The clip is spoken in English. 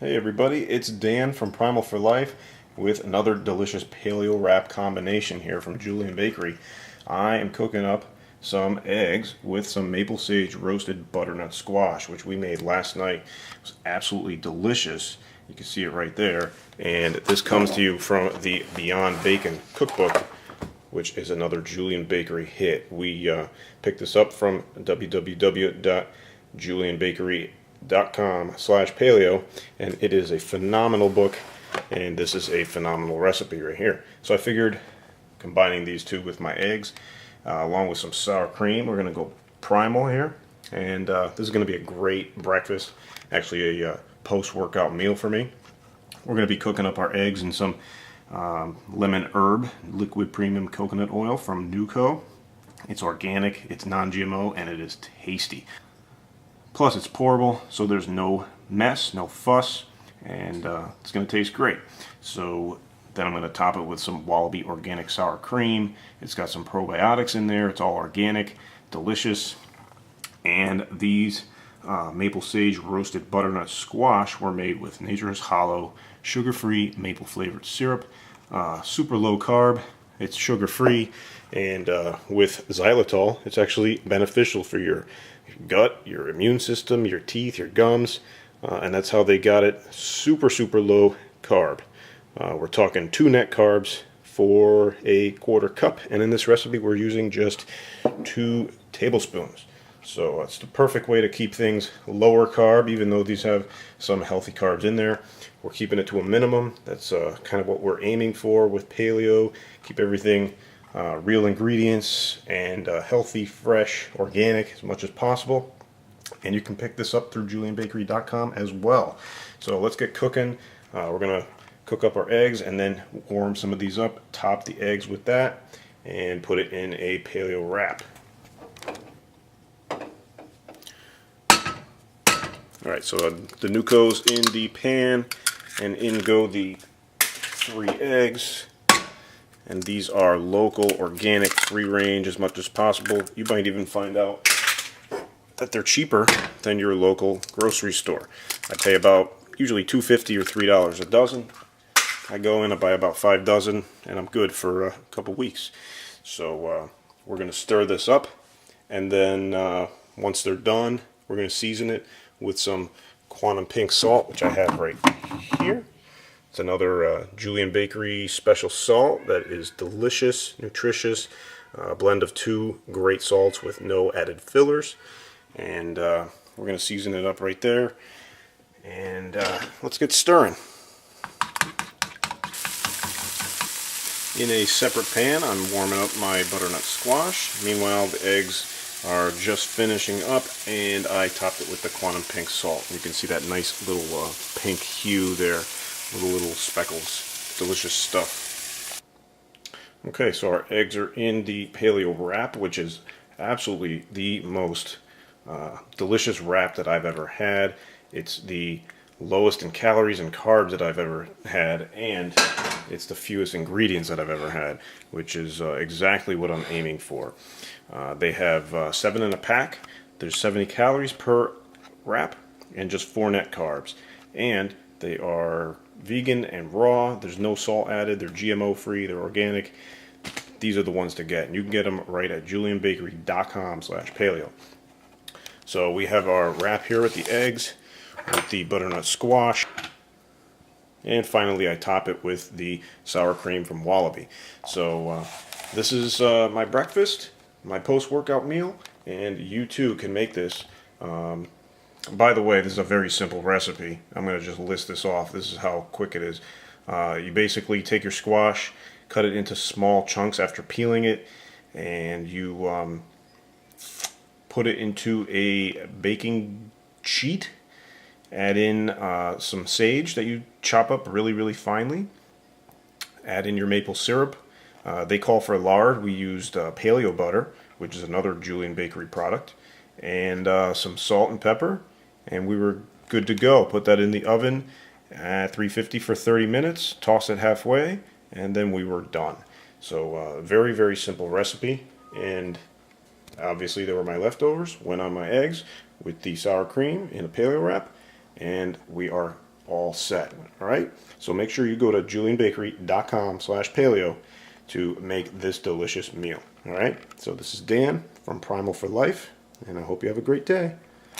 Hey everybody, it's Dan from Primal for Life with another delicious paleo wrap combination here from Julian Bakery. I am cooking up some eggs with some maple sage roasted butternut squash, which we made last night. It was absolutely delicious. You can see it right there. And this comes to you from the Beyond Bacon cookbook, which is another Julian Bakery hit. We picked this up from www.julianbakery.com/paleo, and it is a phenomenal book, and this is a phenomenal recipe right here. So I figured combining these two with my eggs, along with some sour cream, we're going to go primal here, and this is going to be a great breakfast, actually a post-workout meal for me. We're going to be cooking up our eggs in some lemon herb liquid premium coconut oil from Nuco. It's organic, it's non-GMO, and it is tasty. Plus it's pourable, so there's no mess, no fuss, and it's going to taste great. So then I'm going to top it with some Wallaby organic sour cream. It's got some probiotics in there, it's all organic, delicious. And these maple sage roasted butternut squash were made with Nature's Hollow sugar-free maple flavored syrup, super low carb, it's sugar-free, and with xylitol it's actually beneficial for your gut, your immune system, your teeth, your gums, and that's how they got it super low carb. We're talking 2 net carbs for a quarter cup, and in this recipe we're using just 2 tablespoons. So it's the perfect way to keep things lower carb, even though these have some healthy carbs in there. We're keeping it to a minimum. That's kind of what we're aiming for with paleo. Keep everything real ingredients and healthy, fresh, organic as much as possible. And you can pick this up through julianbakery.com as well. So let's get cooking. We're going to cook up our eggs and then warm some of these up, top the eggs with that, and put it in a paleo wrap. Alright, so the Nuco's in the pan, and in go the 3 eggs. And these are local, organic, free range as much as possible. You might even find out that they're cheaper than your local grocery store. I pay about usually $2.50 or $3 a dozen. I go in, I buy about 5 dozen, and I'm good for a couple weeks. So we're going to stir this up, and then once they're done, we're going to season it with some quantum pink salt, which I have right here. It's another Julian Bakery special salt that is delicious, nutritious, blend of 2 great salts with no added fillers. And we're going to season it up right there. And let's get stirring. In a separate pan, I'm warming up my butternut squash. Meanwhile, the eggs are just finishing up, and I topped it with the quantum pink salt. You can see that nice little pink hue there, little speckles. Delicious stuff. Okay, so our eggs are in the paleo wrap, which is absolutely the most delicious wrap that I've ever had. It's the lowest in calories and carbs that I've ever had, and it's the fewest ingredients that I've ever had, which is exactly what I'm aiming for. They have 7 in a pack. There's 70 calories per wrap and just 4 net carbs. And they are vegan and raw. There's no salt added. They're GMO free. They're organic. These are the ones to get. And you can get them right at julianbakery.com/paleo. So we have our wrap here with the eggs, with the butternut squash. And finally I top it with the sour cream from Wallaby. So this is my breakfast, my post-workout meal, and you too can make this. By the way, this is a very simple recipe. I'm going to just list this off. This is how quick it is. You basically take your squash, cut it into small chunks after peeling it, and you put it into a baking sheet. Add in some sage that you chop up really finely. Add in your maple syrup. They call for lard. We used paleo butter, which is another Julian Bakery product, and some salt and pepper, and we were good to go. Put that in the oven at 350 for 30 minutes, toss it halfway, and then we were done. So very simple recipe, and obviously there were my leftovers. Went on my eggs with the sour cream in a paleo wrap, and we are all set. All right, so make sure you go to julianbakery.com/paleo to make this delicious meal. All right, so this is Dan from Primal for Life, and I hope you have a great day.